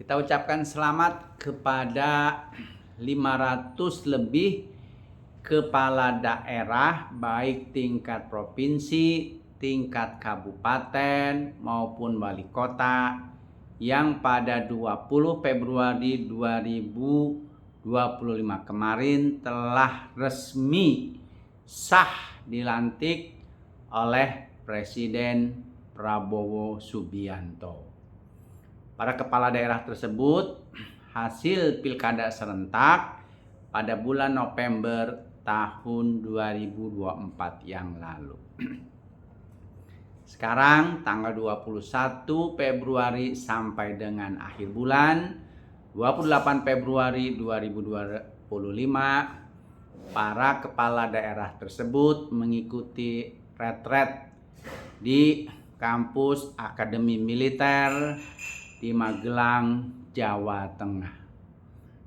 Kita ucapkan selamat kepada 500 lebih kepala daerah baik tingkat provinsi, tingkat kabupaten maupun wali kota yang pada 20 Februari 2025 kemarin telah resmi sah dilantik oleh Presiden Prabowo Subianto. Para kepala daerah tersebut hasil pilkada serentak pada bulan November tahun 2024 yang lalu. Sekarang tanggal 21 Februari sampai dengan akhir bulan 28 Februari 2025, para kepala daerah tersebut mengikuti retret di kampus Akademi Militer di Magelang, Jawa Tengah.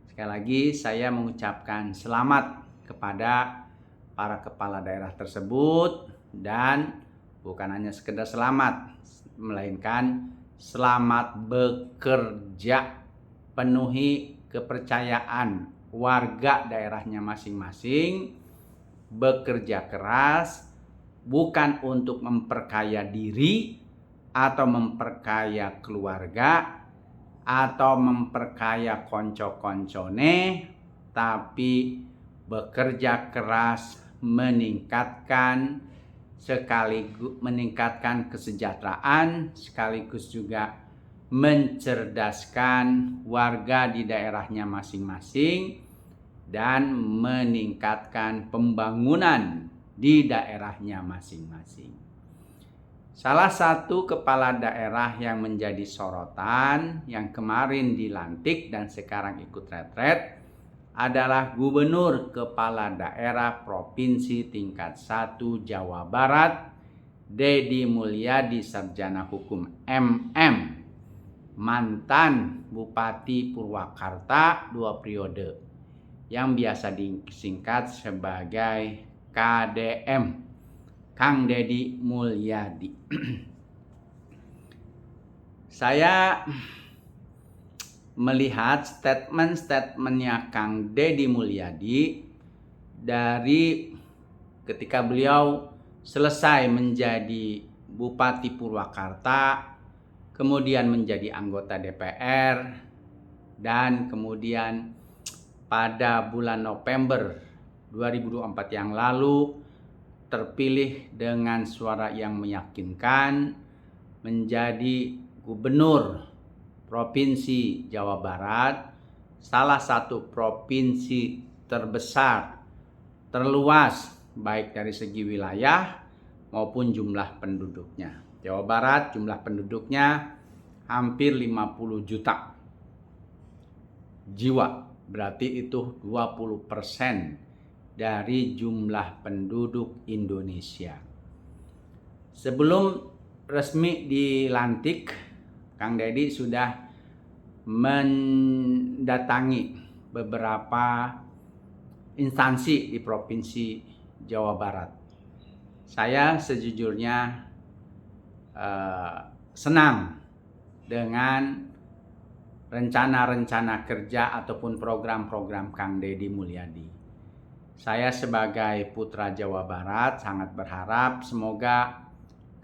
Sekali lagi saya mengucapkan selamat kepada para kepala daerah tersebut, dan bukan hanya sekedar selamat, melainkan selamat bekerja, penuhi kepercayaan warga daerahnya masing-masing, bekerja keras bukan untuk memperkaya diri atau memperkaya keluarga atau memperkaya konco-koncone, tapi bekerja keras meningkatkan kesejahteraan sekaligus juga mencerdaskan warga di daerahnya masing-masing dan meningkatkan pembangunan di daerahnya masing-masing. Salah satu kepala daerah yang menjadi sorotan yang kemarin dilantik dan sekarang ikut retret adalah Gubernur Kepala Daerah Provinsi tingkat 1 Jawa Barat, Deddy Mulyadi Sarjana Hukum MM, mantan Bupati Purwakarta 2 periode, yang biasa disingkat sebagai KDM, Kang Deddy Mulyadi. Saya melihat statement-statementnya Kang Deddy Mulyadi dari ketika beliau selesai menjadi Bupati Purwakarta, kemudian menjadi anggota DPR, dan kemudian pada bulan November 2024 yang lalu terpilih dengan suara yang meyakinkan menjadi Gubernur Provinsi Jawa Barat, salah satu provinsi terbesar, terluas baik dari segi wilayah maupun jumlah penduduknya. Jawa Barat jumlah penduduknya hampir 50 juta jiwa, berarti itu 20% dari jumlah penduduk Indonesia. Sebelum resmi dilantik, Kang Deddy sudah mendatangi beberapa instansi di Provinsi Jawa Barat. Saya sejujurnya senang dengan rencana-rencana kerja ataupun program-program Kang Deddy Mulyadi. Saya sebagai putra Jawa Barat sangat berharap semoga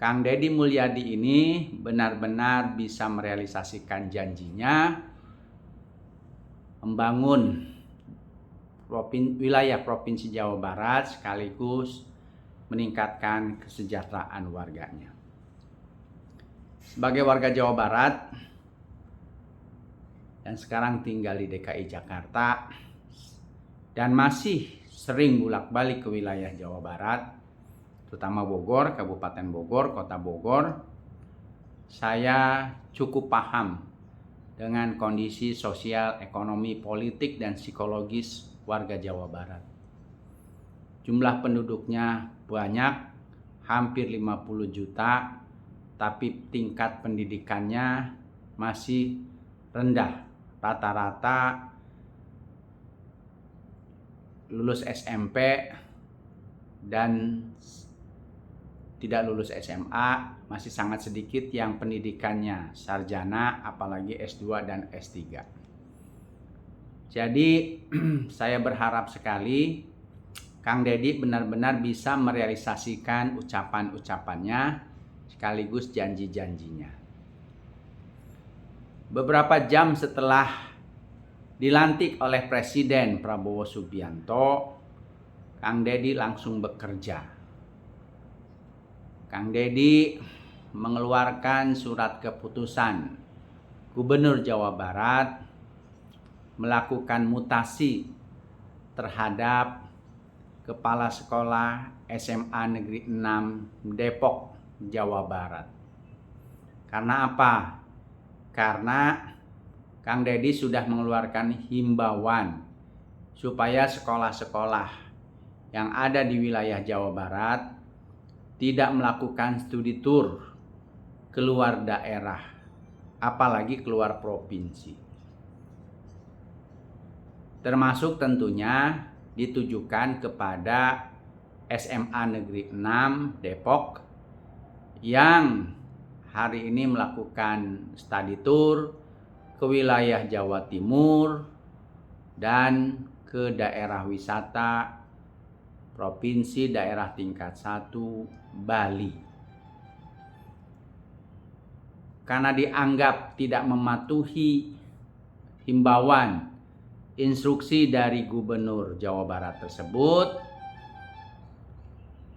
Kang Deddy Mulyadi ini benar-benar bisa merealisasikan janjinya membangun wilayah Provinsi Jawa Barat sekaligus meningkatkan kesejahteraan warganya. Sebagai warga Jawa Barat dan sekarang tinggal di DKI Jakarta dan masih sering bolak-balik ke wilayah Jawa Barat, terutama Bogor, Kabupaten Bogor, Kota Bogor, saya cukup paham dengan kondisi sosial, ekonomi, politik, dan psikologis warga Jawa Barat. Jumlah penduduknya banyak, hampir 50 juta, tapi tingkat pendidikannya masih rendah. Rata-rata lulus SMP dan tidak lulus SMA, masih sangat sedikit yang pendidikannya sarjana, apalagi S2 dan S3. Jadi saya berharap sekali Kang Dedi benar-benar bisa merealisasikan ucapan-ucapannya sekaligus janji-janjinya. Beberapa jam setelah dilantik oleh Presiden Prabowo Subianto, Kang Dedi langsung bekerja. Kang Dedi mengeluarkan surat keputusan Gubernur Jawa Barat melakukan mutasi terhadap Kepala Sekolah SMA Negeri 6 Depok, Jawa Barat. Karena apa? Karena Kang Dedi sudah mengeluarkan himbauan supaya sekolah-sekolah yang ada di wilayah Jawa Barat tidak melakukan studi tour keluar daerah, apalagi keluar provinsi. Termasuk tentunya ditujukan kepada SMA Negeri 6 Depok yang hari ini melakukan studi tour ke wilayah Jawa Timur dan ke daerah wisata provinsi daerah tingkat 1 Bali. Karena dianggap tidak mematuhi himbauan instruksi dari Gubernur Jawa Barat tersebut,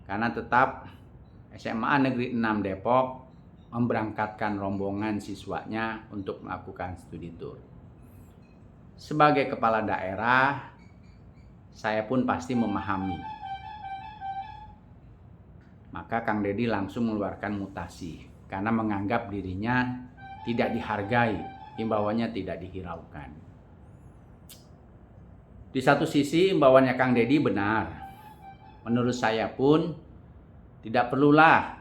karena tetap SMA Negeri 6 Depok memberangkatkan rombongan siswanya untuk melakukan studi tour. Sebagai kepala daerah, saya pun pasti memahami. Maka Kang Dedi langsung mengeluarkan mutasi karena menganggap dirinya tidak dihargai, himbauannya tidak dihiraukan. Di satu sisi himbauannya Kang Dedi benar. Menurut saya pun tidak perlulah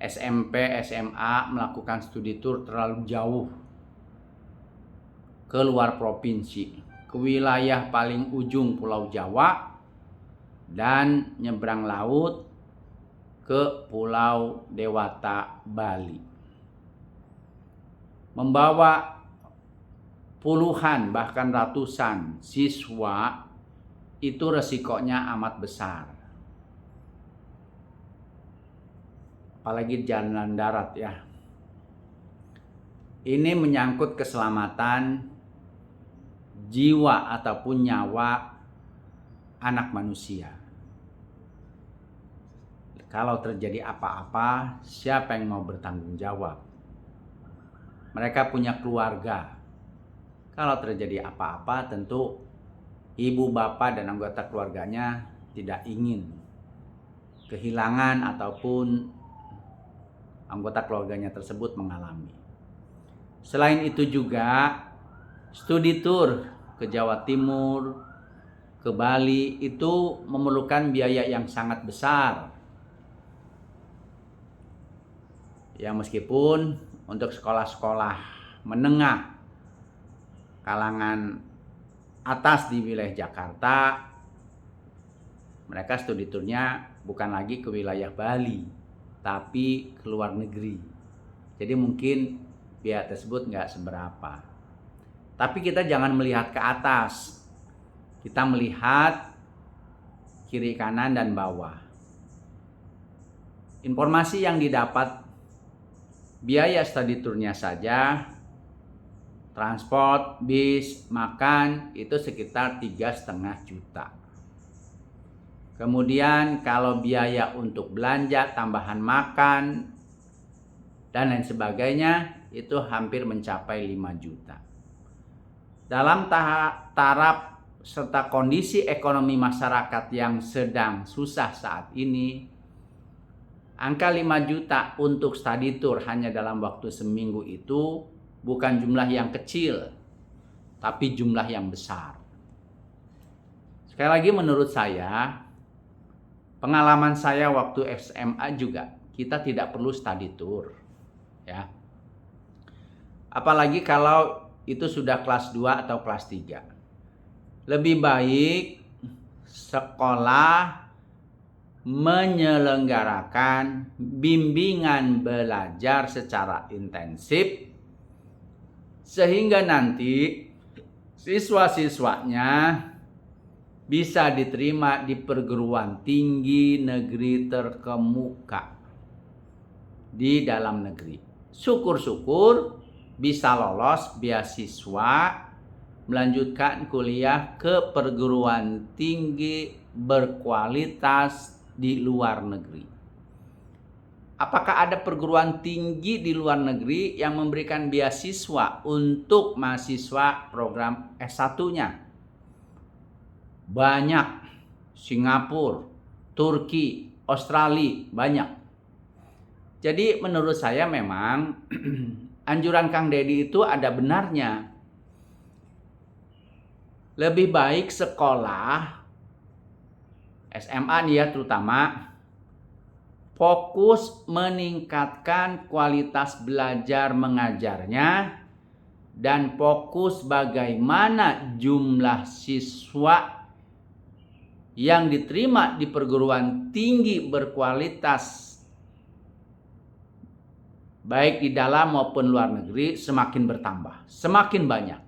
SMP, SMA melakukan studi tour terlalu jauh ke luar provinsi, ke wilayah paling ujung Pulau Jawa dan nyebrang laut ke Pulau Dewata, Bali. Membawa puluhan bahkan ratusan siswa itu resikonya amat besar. Apalagi jalan darat ya. Ini menyangkut keselamatan jiwa ataupun nyawa anak manusia. Kalau terjadi apa-apa, siapa yang mau bertanggung jawab? Mereka punya keluarga. Kalau terjadi apa-apa, tentu ibu, bapak, dan anggota keluarganya tidak ingin kehilangan ataupun anggota keluarganya tersebut mengalami. Selain itu juga, studi tour ke Jawa Timur, ke Bali itu memerlukan biaya yang sangat besar. Ya meskipun untuk sekolah-sekolah menengah kalangan atas di wilayah Jakarta, mereka studi tournya bukan lagi ke wilayah Bali, tapi ke luar negeri. Jadi mungkin biaya tersebut nggak seberapa. Tapi kita jangan melihat ke atas, kita melihat kiri kanan dan bawah. Informasi yang didapat, biaya studi tournya saja, transport, bis, makan itu sekitar 3,5 juta. Kemudian kalau biaya untuk belanja, tambahan makan, dan lain sebagainya itu hampir mencapai 5 juta. Dalam taraf serta kondisi ekonomi masyarakat yang sedang susah saat ini, angka 5 juta untuk study tour hanya dalam waktu seminggu itu bukan jumlah yang kecil, tapi jumlah yang besar. Sekali lagi menurut saya, pengalaman saya waktu SMA juga, kita tidak perlu study tour. Ya. Apalagi kalau itu sudah kelas 2 atau kelas 3. Lebih baik sekolah menyelenggarakan bimbingan belajar secara intensif sehingga nanti siswa-siswanya bisa diterima di perguruan tinggi negeri terkemuka di dalam negeri. Syukur-syukur bisa lolos beasiswa melanjutkan kuliah ke perguruan tinggi berkualitas di luar negeri. Apakah ada perguruan tinggi di luar negeri yang memberikan beasiswa untuk mahasiswa program S1-nya? Banyak. Singapura, Turki, Australia, banyak. Jadi menurut saya memang anjuran Kang Dedi itu ada benarnya. Lebih baik sekolah SMA nih ya terutama fokus meningkatkan kualitas belajar mengajarnya dan fokus bagaimana jumlah siswa yang diterima di perguruan tinggi berkualitas baik di dalam maupun luar negeri semakin bertambah, semakin banyak.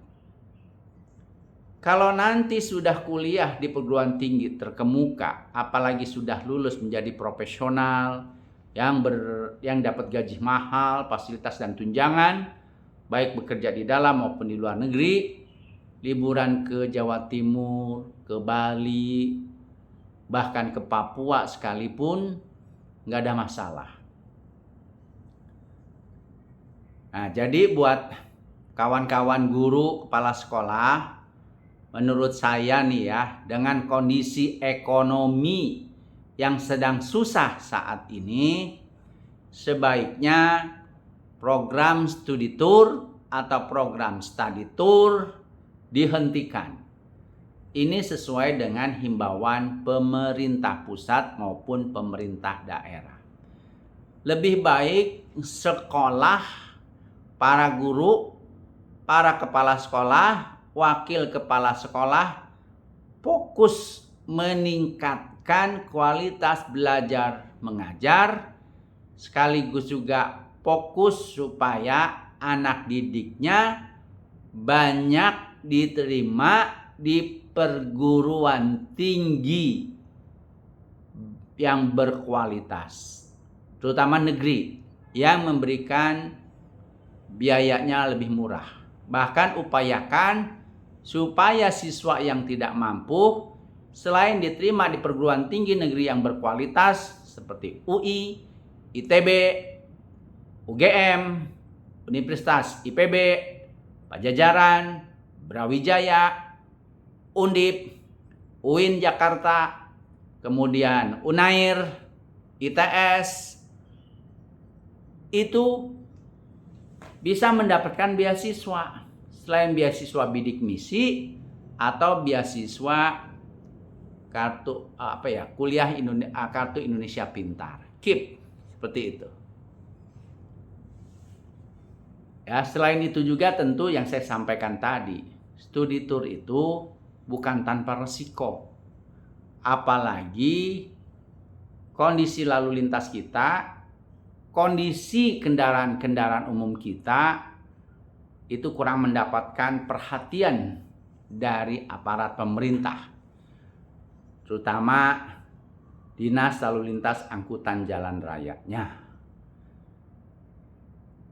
Kalau nanti sudah kuliah di perguruan tinggi terkemuka, apalagi sudah lulus menjadi profesional yang dapat gaji mahal, fasilitas dan tunjangan, baik bekerja di dalam maupun di luar negeri, liburan ke Jawa Timur, ke Bali, bahkan ke Papua sekalipun, nggak ada masalah. Nah, jadi buat kawan-kawan guru, kepala sekolah, menurut saya nih ya, dengan kondisi ekonomi yang sedang susah saat ini, sebaiknya program studi tour atau program study tour dihentikan. Ini sesuai dengan himbauan pemerintah pusat maupun pemerintah daerah. Lebih baik sekolah, para guru, para kepala sekolah, wakil kepala sekolah fokus meningkatkan kualitas belajar mengajar, sekaligus juga fokus supaya anak didiknya banyak diterima di perguruan tinggi yang berkualitas, terutama negeri yang memberikan biayanya lebih murah. Bahkan upayakan supaya siswa yang tidak mampu selain diterima di perguruan tinggi negeri yang berkualitas seperti UI, ITB, UGM, Universitas IPB, Pajajaran, Brawijaya, Undip, UIN Jakarta, kemudian Unair, ITS, itu bisa mendapatkan beasiswa. Selain beasiswa bidik misi atau beasiswa kuliah kartu Indonesia Pintar, KIP, seperti itu. Ya, selain itu juga tentu yang saya sampaikan tadi, studi tour itu bukan tanpa resiko. Apalagi kondisi lalu lintas kita, kondisi kendaraan-kendaraan umum kita itu kurang mendapatkan perhatian dari aparat pemerintah, terutama Dinas Lalu Lintas Angkutan Jalan Rayanya.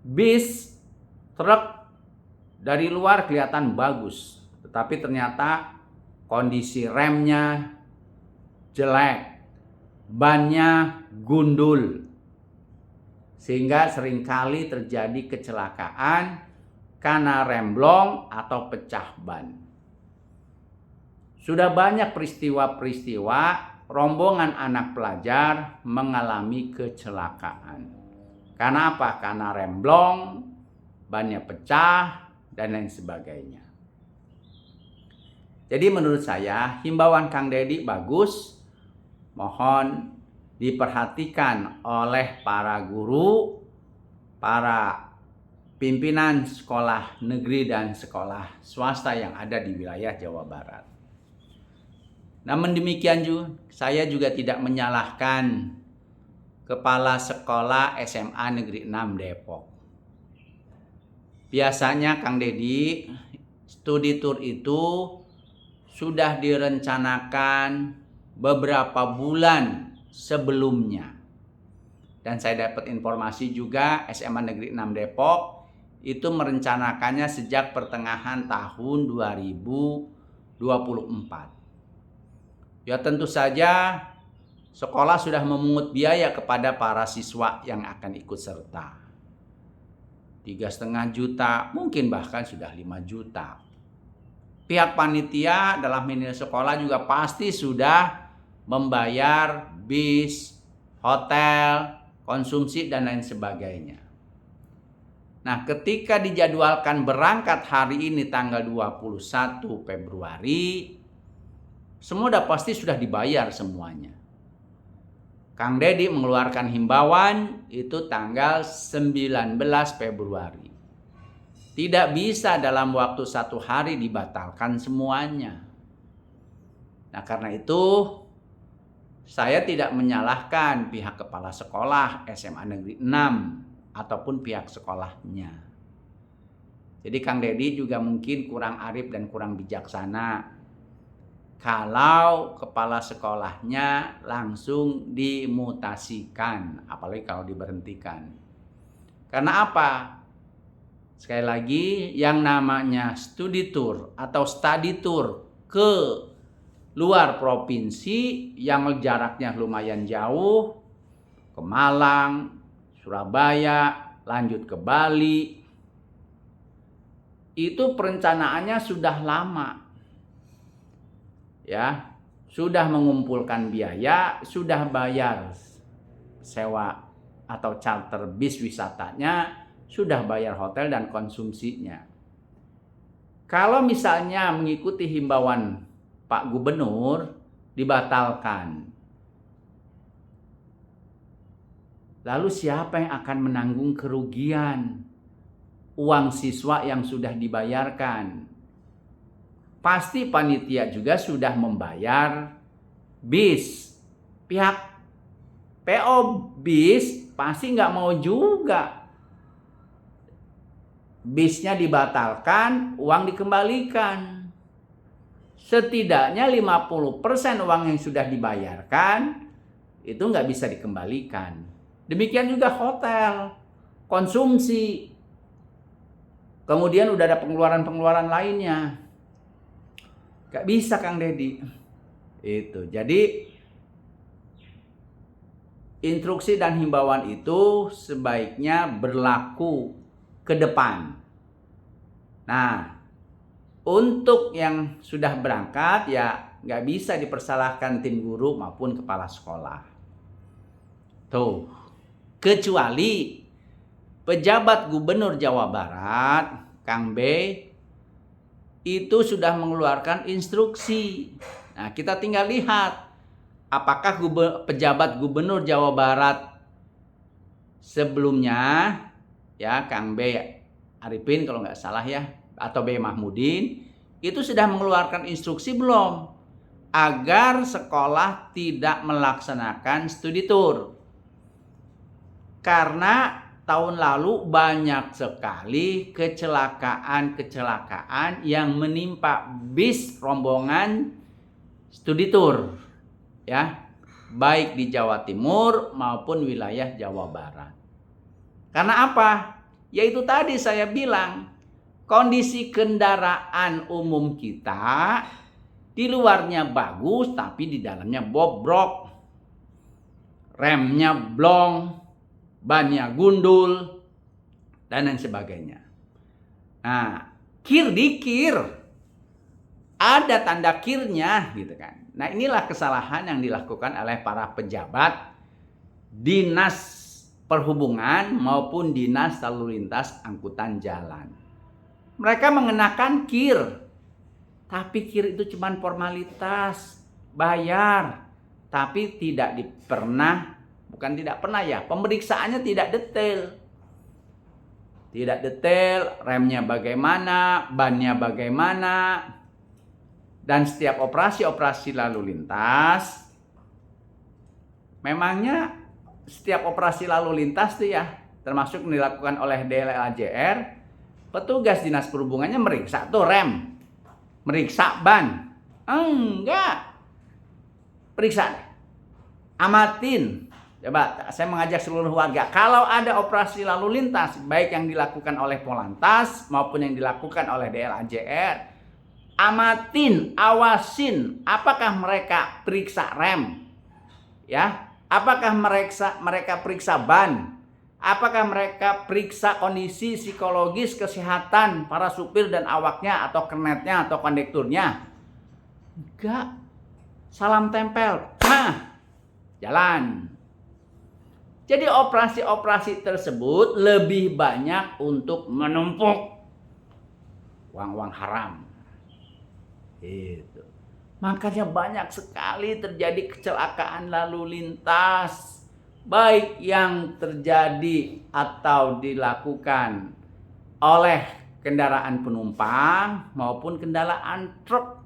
Bis, truk dari luar kelihatan bagus, tetapi ternyata kondisi remnya jelek, bannya gundul, sehingga seringkali terjadi kecelakaan karena remblong atau pecah ban. Sudah banyak peristiwa-peristiwa rombongan anak pelajar mengalami kecelakaan. Karena apa? Karena remblong, bannya pecah, dan lain sebagainya. Jadi menurut saya himbauan Kang Dedi bagus. Mohon diperhatikan oleh para guru, para pimpinan sekolah negeri dan sekolah swasta yang ada di wilayah Jawa Barat. Namun demikian juga, saya juga tidak menyalahkan Kepala Sekolah SMA Negeri 6 Depok. Biasanya Kang Dedi, studi tour itu sudah direncanakan beberapa bulan sebelumnya. Dan saya dapat informasi juga SMA Negeri 6 Depok itu merencanakannya sejak pertengahan tahun 2024. Ya tentu saja sekolah sudah memungut biaya kepada para siswa yang akan ikut serta. 3,5 juta, mungkin bahkan sudah 5 juta. Pihak panitia dalam manajemen sekolah juga pasti sudah membayar bis, hotel, konsumsi, dan lain sebagainya. Nah, ketika dijadwalkan berangkat hari ini tanggal 21 Februari, semua pasti sudah dibayar semuanya. Kang Dedi mengeluarkan himbauan itu tanggal 19 Februari. Tidak bisa dalam waktu 1 hari dibatalkan semuanya. Nah, karena itu saya tidak menyalahkan pihak kepala sekolah SMA Negeri 6 ataupun pihak sekolahnya. Jadi Kang Dedi juga mungkin kurang arif dan kurang bijaksana kalau kepala sekolahnya langsung dimutasikan, apalagi kalau diberhentikan. Karena apa? Sekali lagi, yang namanya studi tour atau study tour ke luar provinsi yang jaraknya lumayan jauh, ke Malang, Surabaya, lanjut ke Bali, itu perencanaannya sudah lama. Ya, sudah mengumpulkan biaya, sudah bayar sewa atau charter bis wisatanya, sudah bayar hotel dan konsumsinya. Kalau misalnya mengikuti himbauan Pak Gubernur dibatalkan, lalu siapa yang akan menanggung kerugian uang siswa yang sudah dibayarkan? Pasti panitia juga sudah membayar bis. Pihak PO bis pasti nggak mau juga bisnya dibatalkan, uang dikembalikan. Setidaknya 50% uang yang sudah dibayarkan itu nggak bisa dikembalikan. Demikian juga hotel, konsumsi. Kemudian udah ada pengeluaran-pengeluaran lainnya. Gak bisa Kang Dedi. Itu. Jadi instruksi dan himbauan itu sebaiknya berlaku ke depan. Nah, untuk yang sudah berangkat ya gak bisa dipersalahkan tim guru maupun kepala sekolah. Tuh. Kecuali pejabat Gubernur Jawa Barat, Kang B, itu sudah mengeluarkan instruksi. Nah, kita tinggal lihat apakah pejabat Gubernur Jawa Barat sebelumnya, ya Kang B Arifin kalau nggak salah ya, atau B Mahmudin, itu sudah mengeluarkan instruksi belum agar sekolah tidak melaksanakan studi tour. Karena tahun lalu banyak sekali kecelakaan yang menimpa bis rombongan studi tour, ya, baik di Jawa Timur maupun wilayah Jawa Barat. Karena apa? Yaitu tadi saya bilang, kondisi kendaraan umum kita di luarnya bagus tapi di dalamnya bobrok, remnya blong, bannya gundul, dan lain sebagainya. Nah, kir di kir, ada tanda kirnya gitu kan. Nah, inilah kesalahan yang dilakukan oleh para pejabat dinas perhubungan maupun dinas lalu lintas angkutan jalan. Mereka mengenakan kir, tapi kir itu cuma formalitas, bayar, tapi tidak pemeriksaannya tidak detail. Tidak detail, remnya bagaimana, bannya bagaimana, Dan setiap operasi-operasi lalu lintas, memangnya setiap operasi lalu lintas tuh ya, termasuk dilakukan oleh DLAJR, petugas dinas perhubungannya meriksa tuh rem, meriksa ban. Enggak. Periksa, amatin. Coba saya mengajak seluruh warga, kalau ada operasi lalu lintas, baik yang dilakukan oleh Polantas maupun yang dilakukan oleh DLAJR, amatin, awasin, apakah mereka periksa rem, ya, apakah mereka periksa ban, apakah mereka periksa kondisi psikologis kesehatan para supir dan awaknya atau kernetnya atau kondekturnya. Enggak, salam tempel, nah, jalan. Jadi operasi-operasi tersebut lebih banyak untuk menumpuk uang-uang haram. Itu. Makanya banyak sekali terjadi kecelakaan lalu lintas, baik yang terjadi atau dilakukan oleh kendaraan penumpang maupun kendaraan truk.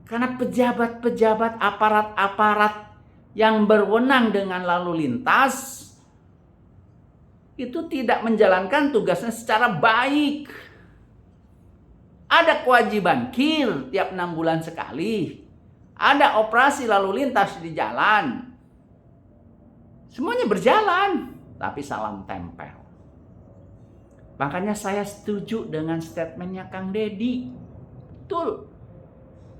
Karena pejabat-pejabat, aparat-aparat yang berwenang dengan lalu lintas itu tidak menjalankan tugasnya secara baik. Ada kewajiban KIR tiap 6 bulan sekali. Ada operasi lalu lintas di jalan. Semuanya berjalan, tapi salam tempel. Makanya saya setuju dengan statementnya Kang Deddy. Betul.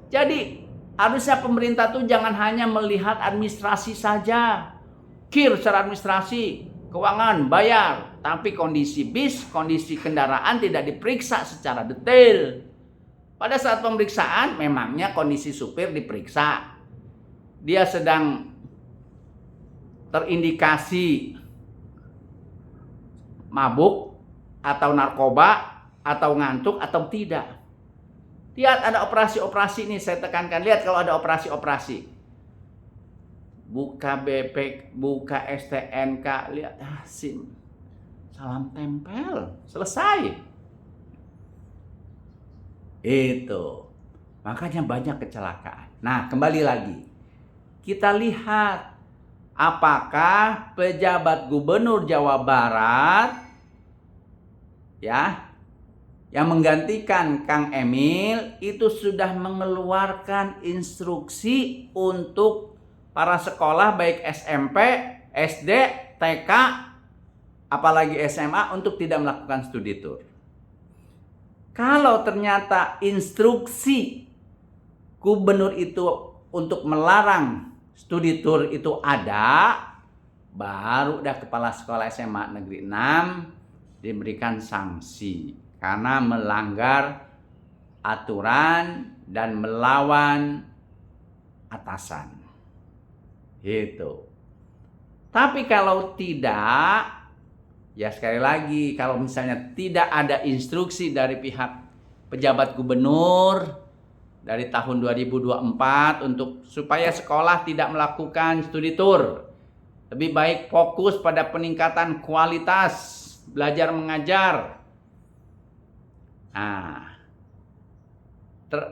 Jadi harusnya pemerintah tuh jangan hanya melihat administrasi saja. KIR secara administrasi, keuangan, bayar. Tapi kondisi bis, kondisi kendaraan tidak diperiksa secara detail. Pada saat pemeriksaan, memangnya kondisi supir diperiksa. Dia sedang terindikasi mabuk, atau narkoba, atau ngantuk, atau tidak. Lihat ada operasi-operasi nih, saya tekankan. Lihat kalau ada operasi-operasi. Buka BP, buka STNK, lihat SIM. Salam tempel, selesai. Itu. Makanya banyak kecelakaan. Nah, kembali lagi. Kita lihat apakah pejabat gubernur Jawa Barat ya yang menggantikan Kang Emil itu sudah mengeluarkan instruksi untuk para sekolah baik SMP, SD, TK, apalagi SMA untuk tidak melakukan studi tour. Kalau ternyata instruksi gubernur itu untuk melarang studi tour itu ada, baru dah kepala sekolah SMA Negeri 6 diberikan sanksi karena melanggar aturan dan melawan atasan. Gitu. Tapi kalau tidak, ya sekali lagi, kalau misalnya tidak ada instruksi dari pihak pejabat gubernur dari tahun 2024 untuk supaya sekolah tidak melakukan studi tour, lebih baik fokus pada peningkatan kualitas belajar mengajar. Nah,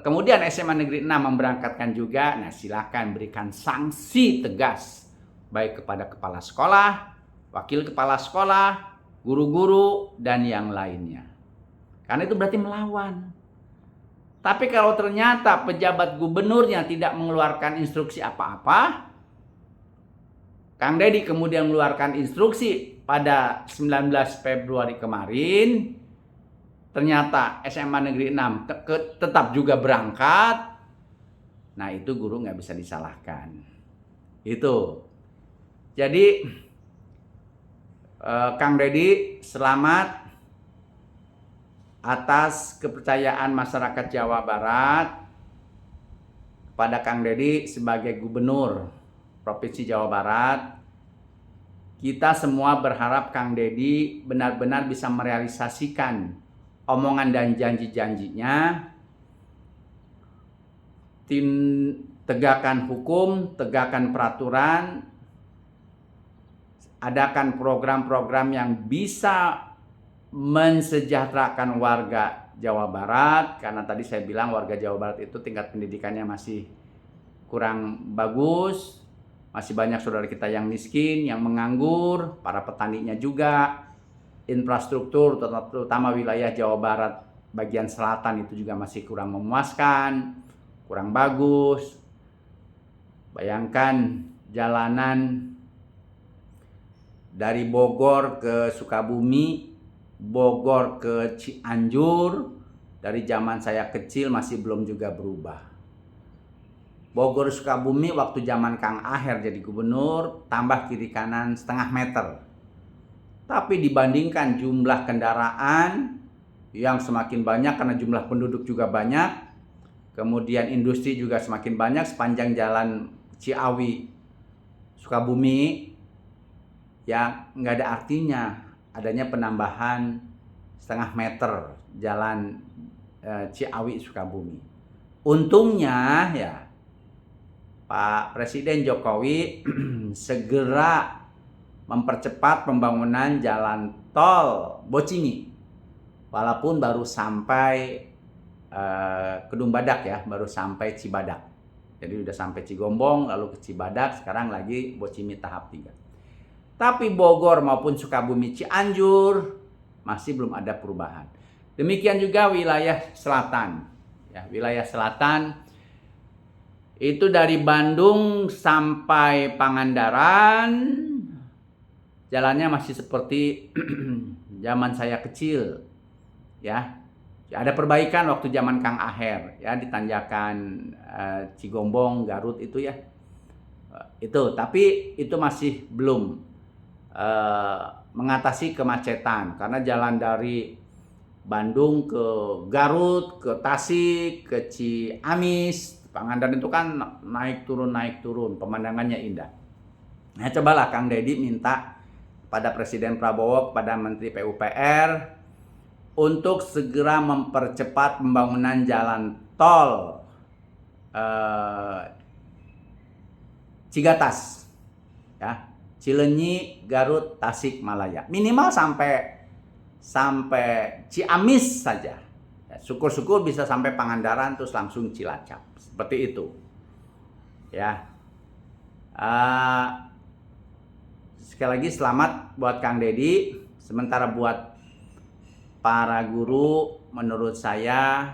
kemudian SMA Negeri 6 memberangkatkan juga, nah silakan berikan sanksi tegas baik kepada kepala sekolah, wakil kepala sekolah, guru-guru, dan yang lainnya. Karena itu berarti melawan. Tapi kalau ternyata pejabat gubernurnya tidak mengeluarkan instruksi apa-apa, Kang Deddy kemudian mengeluarkan instruksi pada 19 Februari kemarin, ternyata SMA Negeri 6 tetap juga berangkat, nah itu guru nggak bisa disalahkan. Itu. Jadi Kang Deddy selamat atas kepercayaan masyarakat Jawa Barat pada Kang Deddy sebagai gubernur Provinsi Jawa Barat. Kita semua berharap Kang Deddy benar-benar bisa merealisasikan omongan dan janji-janjinya. Tegakkan hukum, tegakkan peraturan, adakan program-program yang bisa mensejahterakan warga Jawa Barat, karena tadi saya bilang warga Jawa Barat itu tingkat pendidikannya masih kurang bagus, masih banyak saudara kita yang miskin, yang menganggur, para petaninya juga, infrastruktur terutama wilayah Jawa Barat bagian selatan itu juga masih kurang memuaskan, kurang bagus. Bayangkan jalanan dari Bogor ke Sukabumi, Bogor ke Cianjur, dari zaman saya kecil masih belum juga berubah. Bogor Sukabumi waktu zaman Kang Aher jadi gubernur, tambah kiri kanan setengah meter. Tapi dibandingkan jumlah kendaraan yang semakin banyak karena jumlah penduduk juga banyak, kemudian industri juga semakin banyak sepanjang jalan Ciawi Sukabumi, ya nggak ada artinya adanya penambahan setengah meter jalan Ciawi Sukabumi. Untungnya ya Pak Presiden Jokowi segera mempercepat pembangunan jalan tol Bocingi, walaupun baru sampai Kedung Badak ya, baru sampai Cibadak. Jadi udah sampai Cigombong, lalu ke Cibadak, sekarang lagi Bocingi tahap 3. Tapi Bogor maupun Sukabumi, Cianjur masih belum ada perubahan. Demikian juga wilayah selatan. Ya, wilayah selatan itu dari Bandung sampai Pangandaran jalannya masih seperti zaman saya kecil. Ya. Ada perbaikan waktu zaman Kang Aher ya di tanjakan Cigombong, Garut itu ya. Itu, tapi itu masih belum mengatasi kemacetan karena jalan dari Bandung ke Garut, ke Tasik, ke Ciamis, Pangandaran itu kan naik turun, pemandangannya indah. Nah, cobalah Kang Deddy minta pada Presiden Prabowo, kepada Menteri PUPR untuk segera mempercepat pembangunan jalan tol Cigatas, ya, Cileunyi, Garut, Tasikmalaya, minimal sampai Ciamis saja. Ya, syukur-syukur bisa sampai Pangandaran terus langsung Cilacap, seperti itu. Ya, sekali lagi selamat buat Kang Deddy. Sementara buat para guru, menurut saya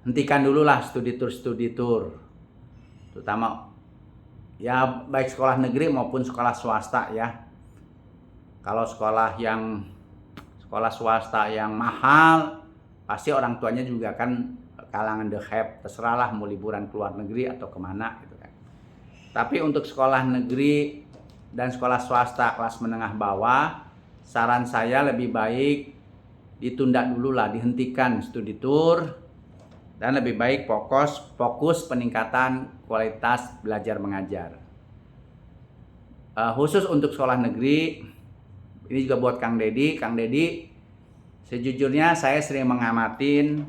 hentikan dulu lah studi tour, terutama ya baik sekolah negeri maupun sekolah swasta ya. Kalau sekolah swasta yang mahal, pasti orang tuanya juga kan kalangan the have, terserahlah mau liburan ke luar negeri atau kemana gitu kan. Tapi untuk sekolah negeri dan sekolah swasta kelas menengah bawah, saran saya lebih baik ditunda dulu lah, dihentikan studi tour, dan lebih baik fokus peningkatan kualitas belajar mengajar. Khusus untuk sekolah negeri, ini juga buat Kang Deddy. Kang Deddy, sejujurnya saya sering mengamatin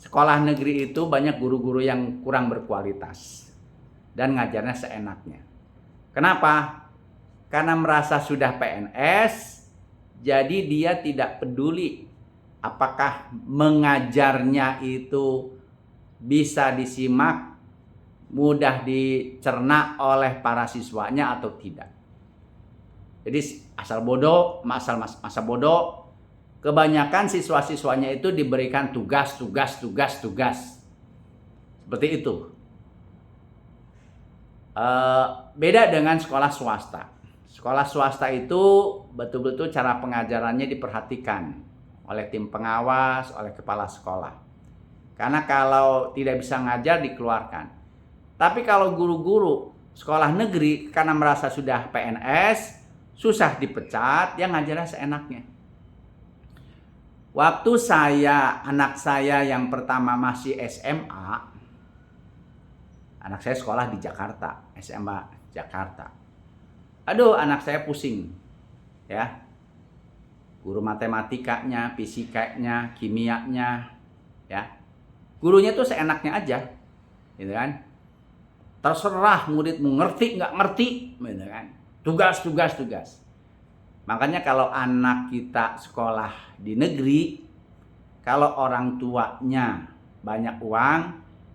sekolah negeri itu banyak guru-guru yang kurang berkualitas dan ngajarnya seenaknya. Kenapa? Karena merasa sudah PNS, jadi dia tidak peduli apakah mengajarnya itu bisa disimak, mudah dicerna oleh para siswanya atau tidak. Jadi asal bodoh, masa bodoh, kebanyakan siswa-siswanya itu diberikan tugas. Seperti itu. Beda dengan sekolah swasta. Sekolah swasta itu betul-betul cara pengajarannya diperhatikan oleh tim pengawas, oleh kepala sekolah. Karena kalau tidak bisa ngajar dikeluarkan. Tapi kalau guru-guru sekolah negeri karena merasa sudah PNS, susah dipecat, dia ngajarnya seenaknya. Waktu anak saya yang pertama masih SMA, anak saya sekolah di Jakarta, SMA Jakarta. Aduh, anak saya pusing, ya. Guru matematikanya, fisikanya, kimianya, ya. Gurunya tuh seenaknya aja, gitu kan. Terserah murid mau ngerti nggak ngerti, gitu kan. Tugas. Makanya kalau anak kita sekolah di negeri, kalau orang tuanya banyak uang,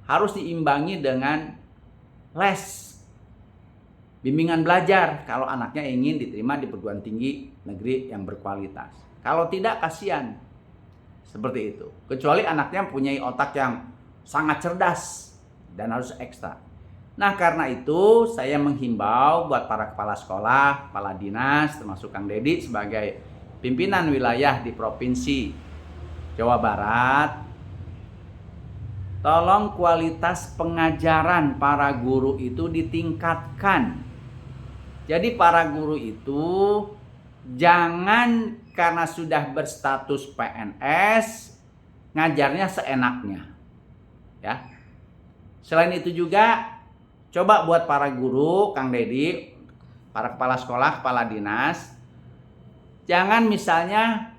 harus diimbangi dengan les, bimbingan belajar kalau anaknya ingin diterima di perguruan tinggi negeri yang berkualitas. Kalau tidak, kasihan. Seperti itu. Kecuali anaknya mempunyai otak yang sangat cerdas dan harus ekstra. Nah, karena itu saya menghimbau buat para kepala sekolah, kepala dinas, termasuk Kang Dedi sebagai pimpinan wilayah di Provinsi Jawa Barat, tolong kualitas pengajaran para guru itu ditingkatkan. Jadi para guru itu jangan karena sudah berstatus PNS ngajarnya seenaknya. Ya. Selain itu juga coba buat para guru, Kang Dedi, para kepala sekolah, kepala dinas, jangan misalnya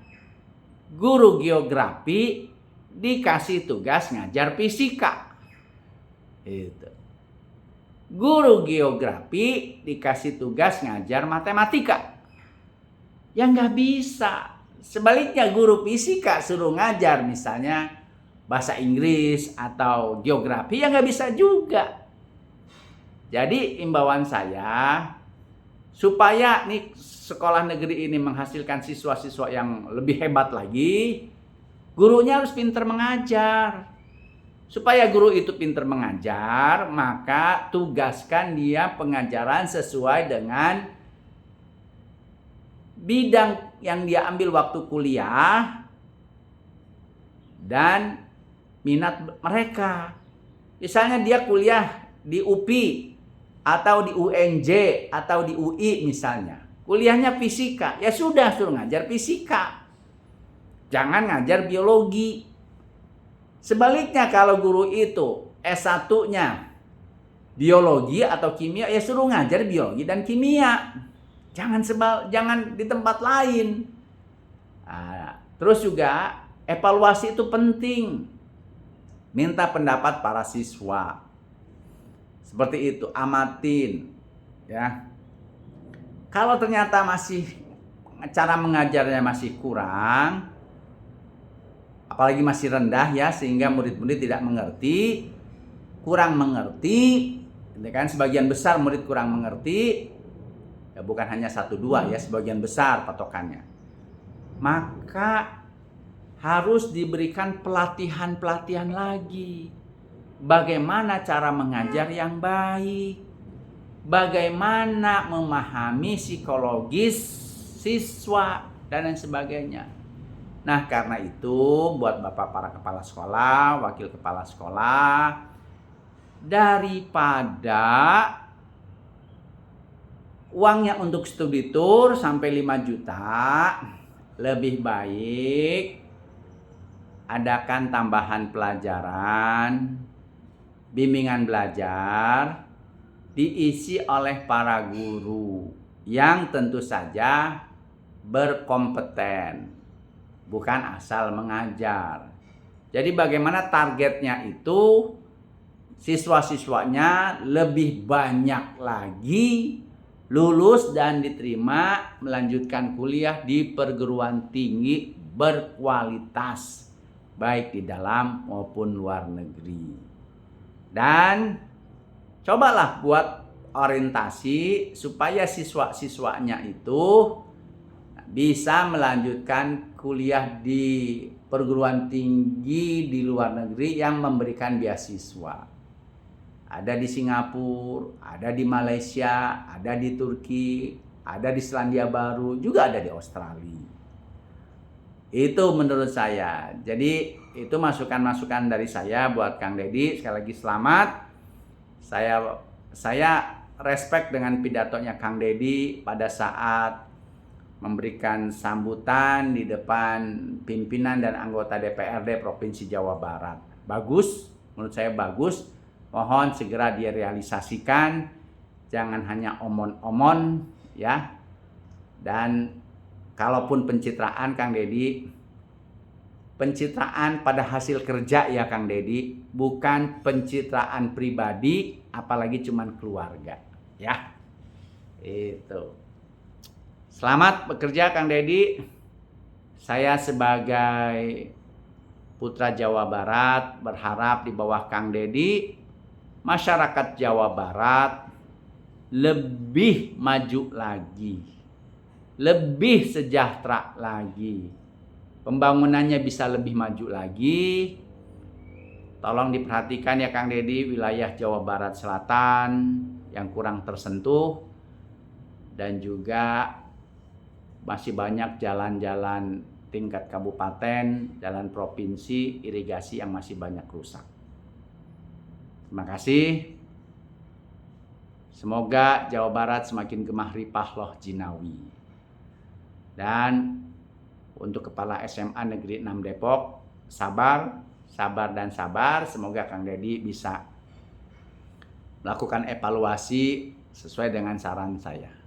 guru geografi dikasih tugas ngajar fisika. Itu. Guru geografi dikasih tugas ngajar matematika. Ya nggak bisa. Sebaliknya guru fisika suruh ngajar misalnya bahasa Inggris atau geografi, ya nggak bisa juga. Jadi imbauan saya supaya nih sekolah negeri ini menghasilkan siswa-siswa yang lebih hebat lagi, gurunya harus pintar mengajar. Supaya guru itu pintar mengajar, maka tugaskan dia pengajaran sesuai dengan bidang yang dia ambil waktu kuliah dan minat mereka. Misalnya dia kuliah di UPI atau di UNJ atau di UI misalnya. Kuliahnya fisika, ya sudah suruh ngajar fisika. Jangan ngajar biologi. Sebaliknya kalau guru itu S1-nya biologi atau kimia, ya suruh ngajar biologi dan kimia. Jangan di tempat lain. Nah, terus juga evaluasi itu penting. Minta pendapat para siswa. Seperti itu, amatin ya. Kalau ternyata masih cara mengajarnya masih kurang, apalagi masih rendah ya, sehingga murid-murid tidak mengerti, kurang mengerti, kan sebagian besar murid kurang mengerti, ya bukan hanya 1-2 ya, sebagian besar patokannya. Maka harus diberikan pelatihan-pelatihan lagi. Bagaimana cara mengajar yang baik, bagaimana memahami psikologis siswa dan lain sebagainya. Nah, karena itu buat Bapak para kepala sekolah, wakil kepala sekolah, daripada uangnya untuk studi tour sampai 5 juta, lebih baik adakan tambahan pelajaran, bimbingan belajar, diisi oleh para guru yang tentu saja berkompeten, bukan asal mengajar. Jadi bagaimana targetnya itu siswa-siswanya lebih banyak lagi lulus dan diterima melanjutkan kuliah di perguruan tinggi berkualitas, baik di dalam maupun luar negeri. Dan cobalah buat orientasi supaya siswa-siswanya itu bisa melanjutkan kuliah di perguruan tinggi di luar negeri yang memberikan beasiswa. Ada di Singapura, ada di Malaysia, ada di Turki, ada di Selandia Baru, juga ada di Australia. Itu menurut saya. Jadi itu masukan-masukan dari saya buat Kang Dedi. Sekali lagi selamat. Saya respect dengan pidatonya Kang Dedi pada saat memberikan sambutan di depan pimpinan dan anggota DPRD Provinsi Jawa Barat. Bagus, menurut saya bagus. Mohon segera direalisasikan. Jangan hanya omon-omon ya. Dan kalaupun pencitraan Kang Dedi, pencitraan pada hasil kerja ya Kang Dedi, bukan pencitraan pribadi, apalagi cuman keluarga ya. Itu. Selamat bekerja Kang Dedi. Saya sebagai Putra Jawa Barat berharap di bawah Kang Dedi, masyarakat Jawa Barat lebih maju lagi, lebih sejahtera lagi, pembangunannya bisa lebih maju lagi. Tolong diperhatikan ya Kang Dedi, wilayah Jawa Barat Selatan yang kurang tersentuh, dan juga masih banyak jalan-jalan tingkat kabupaten, jalan provinsi, irigasi yang masih banyak rusak. Terima kasih. Semoga Jawa Barat semakin gemah ripah loh jinawi. Dan untuk Kepala SMA Negeri 6 Depok, sabar, sabar dan sabar. Semoga Kang Dedi bisa melakukan evaluasi sesuai dengan saran saya.